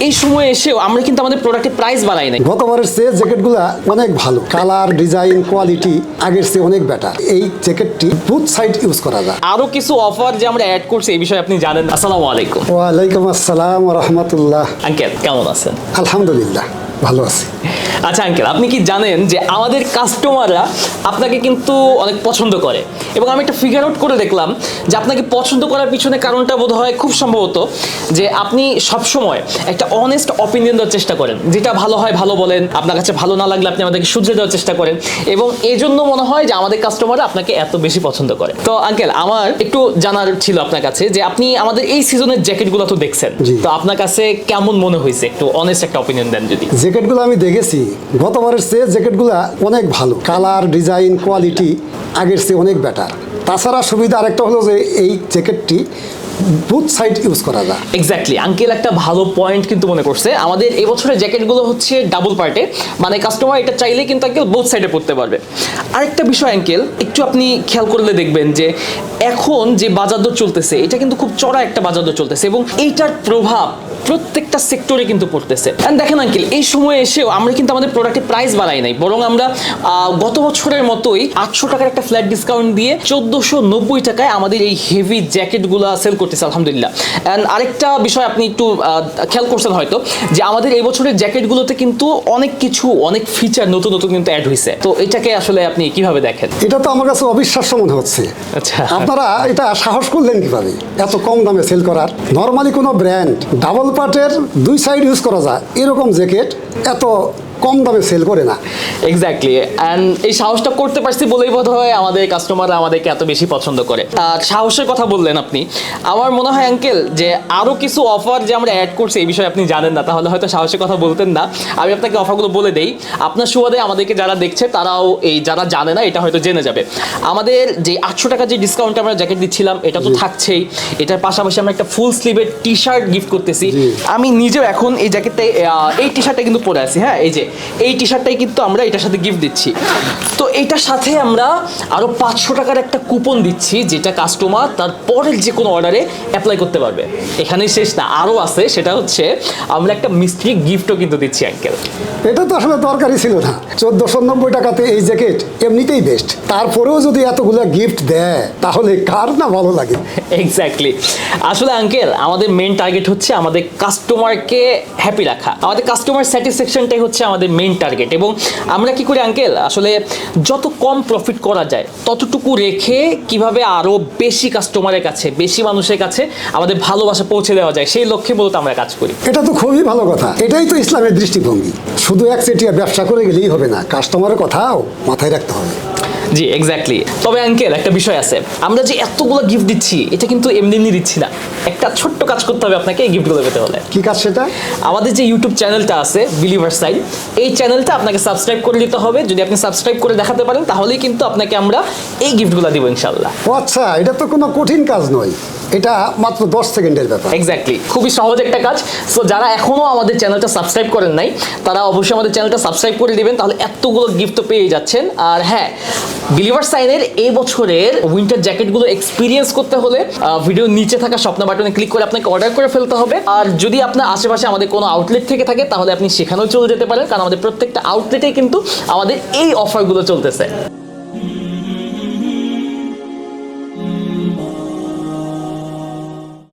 এই সময় এসেও আমরা কিন্তু আমাদের প্রোডাক্টের প্রাইস বাড়াই নাই। গতবারের চেয়ে জ্যাকেটগুলো অনেক ভালো, কালার, ডিজাইন, কোয়ালিটি আগের চেয়ে অনেক বেটার। এই জ্যাকেটটি বুথ সাইড ইউজ করা যায়। আরো কিছু অফার যে আমরা অ্যাড করছি এই বিষয়ে আপনি জানেন। আসসালামু আলাইকুম। ওয়ালাইকুম আসসালাম ওয়া রাহমাতুল্লাহ। আঙ্কেল কেমন আছেন? আলহামদুলিল্লাহ ভালো আছি। আচ্ছা আঙ্কেল, আপনি কি জানেন যে আমাদের কাস্টমাররা আপনাকে কিন্তু অনেক পছন্দ করে, এবং আমি একটা ফিগার আউট করে দেখলাম যে আপনাকে পছন্দ করার পিছনে কারণটা বোধ হয় খুব সম্ভবত যে আপনি সবসময় একটা অনেস্ট অপিনিয়ন দেওয়ার চেষ্টা করেন। যেটা ভালো হয় ভালো বলেন, আপনার কাছে ভালো না লাগলে আপনি আমাদেরকে শুধরে দেওয়ার চেষ্টা করেন, এবং এই জন্য মনে হয় যে আমাদের কাস্টমাররা আপনাকে এত বেশি পছন্দ করে। তো আঙ্কেল, আমার একটু জানার ছিল আপনার কাছে যে আপনি আমাদের এই সিজনের জ্যাকেটগুলো তো দেখছেন, তো আপনার কাছে কেমন মনে হয়েছে? একটু অনেস্ট একটা অপিনিয়ন দেন যদি। জ্যাকেটগুলো আমি দেখেছি, গতবারের চেয়ে জ্যাকেটগুলো অনেক ভালো, কালার, ডিজাইন, কোয়ালিটি আগের চেয়ে অনেক বেটার। তাছাড়া সুবিধা আরেকটা হলো যে এই জ্যাকেটটি বুথ সাইড ইউজ করা যায়। এক্স্যাক্টলি, আঙ্কেল একটা ভালো পয়েন্ট কিন্তু মনে করছে। আমাদের এই বছরের জ্যাকেটগুলো হচ্ছে ডাবল পার্টে, মানে কাস্টমার এটা চাইলে কিন্তু আঙ্কেল বোথ সাইডে পড়তে পারবে। আরেকটা বিষয় আঙ্কেল, একটু আপনি খেয়াল করলে দেখবেন যে এখন যে বাজার দর চলতেছে এটা কিন্তু খুব চড়া একটা বাজার দর চলতেছে, এবং এইটার প্রভাব প্রত্যেকটা সেক্টরে কিন্তু পড়তেছে। এন্ড দেখেন আঙ্কেল, এই সময় এসেও আমরা কিন্তু আমাদের প্রোডাক্টের প্রাইস বাড়াই নাই, বরং আমরা গত বছরের মতোই 800 টাকার একটা ফ্ল্যাট ডিসকাউন্ট দিয়ে 1490 টাকায় আমাদের এই হেভি জ্যাকেটগুলো সেল করতেছে আলহামদুলিল্লাহ। এন্ড আরেকটা বিষয় আপনি একটু খেয়াল করছেন হয়তো যে আমাদের এই বছরের জ্যাকেটগুলোতে কিন্তু অনেক কিছু, অনেক ফিচার নতুন নতুন কিন্তু অ্যাড হয়েছে। তো এটাকে আসলে আপনি কিভাবে দেখেন? এটা তো আমার কাছে অবিশ্বাস্য মনে হচ্ছে। আচ্ছা, আপনারা এটা সাহস করলেন কিভাবে এত কম দামে সেল করার? নর্মালি কোনো ব্র্যান্ড ডাবল পার্টের দুই সাইড ইউজ করা যায় এরকম জ্যাকেট এত কম দামে সেল করে না। এক্স্যাক্টলি, অ্যান্ড এই সাহসটা করতে পারছি বলেই বোধ হয় আমাদের কাস্টমাররা আমাদেরকে এত বেশি পছন্দ করে। আর সাহসের কথা বললেন আপনি, আমার মনে হয় আঙ্কেল যে আরো কিছু অফার যে আমরা অ্যাড করছি এই বিষয়ে আপনি জানেন না, তাহলে হয়তো সাহসের কথা বলতেন না। আমি আপনাকে অফারগুলো বলে দেই, আপনার সুবাদে আমাদেরকে যারা দেখছে তারাও এই যারা জানে না এটা হয়তো জেনে যাবে। আমাদের যে 800 টাকা যে ডিসকাউন্ট আমরা জ্যাকেট দিচ্ছিলাম এটা তো থাকছেই, এটার পাশাপাশি আমরা একটা ফুল স্লিভের টি শার্ট গিফট করতেছি। আমি নিজেও এখন এই জ্যাকেটটা, এই টি শার্টটা কিন্তু পরে আছি। হ্যাঁ, এই যে এই টি শার্টটাই কিন্তু আমরা এটার সাথে গিফট দিচ্ছি। তো এইটার সাথে আমরা আরো 500 টাকার একটা কুপন দিচ্ছি, যেটা কাস্টমার তার পরের যে কোনো অর্ডারে অ্যাপ্লাই করতে পারবে। এখানেই শেষ না, আরও আছে। সেটা হচ্ছে আমরা একটা মিষ্টি গিফটও কিন্তু দিচ্ছি আঙ্কেল। এটা তো আসলে দরকারই ছিল না। 1490 টাকাতে এই জ্যাকেট এমনিতেই বেস্ট, তারপরেও যদি এতগুলো গিফট দেয় তাহলে কার না ভালো লাগে। এক্স্যাক্টলি, আসলে আঙ্কেল আমাদের মেইন টার্গেট হচ্ছে আমাদের কাস্টমারকে হ্যাপি রাখা। আমাদের কাস্টমার স্যাটিসফ্যাকশনটাই হচ্ছে আমাদের মেইন টার্গেট। এবং আমরা কি করি আঙ্কেল, আসলে যত কম প্রফিট করা যায় ততটুকু রেখে কিভাবে আরো বেশি কাস্টমারের কাছে, বেশি মানুষের কাছে আমাদের ভালোবাসা পৌঁছে দেওয়া যায় সেই লক্ষ্যে বলতে আমরা কাজ করি। এটা তো খুবই ভালো কথা, এটাই তো ইসলামের দৃষ্টিভঙ্গি। শুধু একচেটিয়া ব্যবসা করে গেলেই হবে না, কাস্টমারের কথাও মাথায় রাখতে হবে। জি এক্স্যাক্টলি। তবে আঙ্কেল একটা বিষয় আছে, আমরা যে এতগুলো গিফট দিচ্ছি এটা কিন্তু এমনি এমনি দিচ্ছি না। একটা ছোট্ট কাজ করতে হবে আপনাকে এই গিফটগুলো পেতে হলে। কি কাজ সেটা? আমাদের যে ইউটিউব চ্যানেলটা আছে বিলিভার সাইন, এই চ্যানেলটা আপনাকে সাবস্ক্রাইব করে দিতে হবে। যদি আপনি সাবস্ক্রাইব করে দেখাতে পারেন তাহলেই কিন্তু আপনাকে আমরা এই গিফটগুলো দিব ইনশাল্লাহ। ও আচ্ছা, এটা তো কোনো কঠিন কাজ নয়, এটা মাত্র 10 সেকেন্ডের ব্যাপার। এক্স্যাক্টলি, খুবই সহজ একটা কাজ। সো যারা এখনো আমাদের চ্যানেলটা সাবস্ক্রাইব করেন নাই তারা অবশ্যই আমাদের চ্যানেলটা সাবস্ক্রাইব করে দিবেন, তাহলে এতগুলো গিফট তো পেয়ে যাচ্ছেন। আর হ্যাঁ, বিলিভার সাইনের এই বছরের উইন্টার জ্যাকেটগুলো এক্সপিরিয়েন্স করতে হলে ভিডিওর নিচে থাকা স্বপ্ন বাটনে ক্লিক করে আপনাকে অর্ডার করে ফেলতে হবে। আর যদি আপনার আশেপাশে আমাদের কোনো আউটলেট থেকে থাকে তাহলে আপনি সেখানেও চলে যেতে পারেন, কারণ আমাদের প্রত্যেকটা আউটলেটেই কিন্তু আমাদের এই অফারগুলো চলতেছে।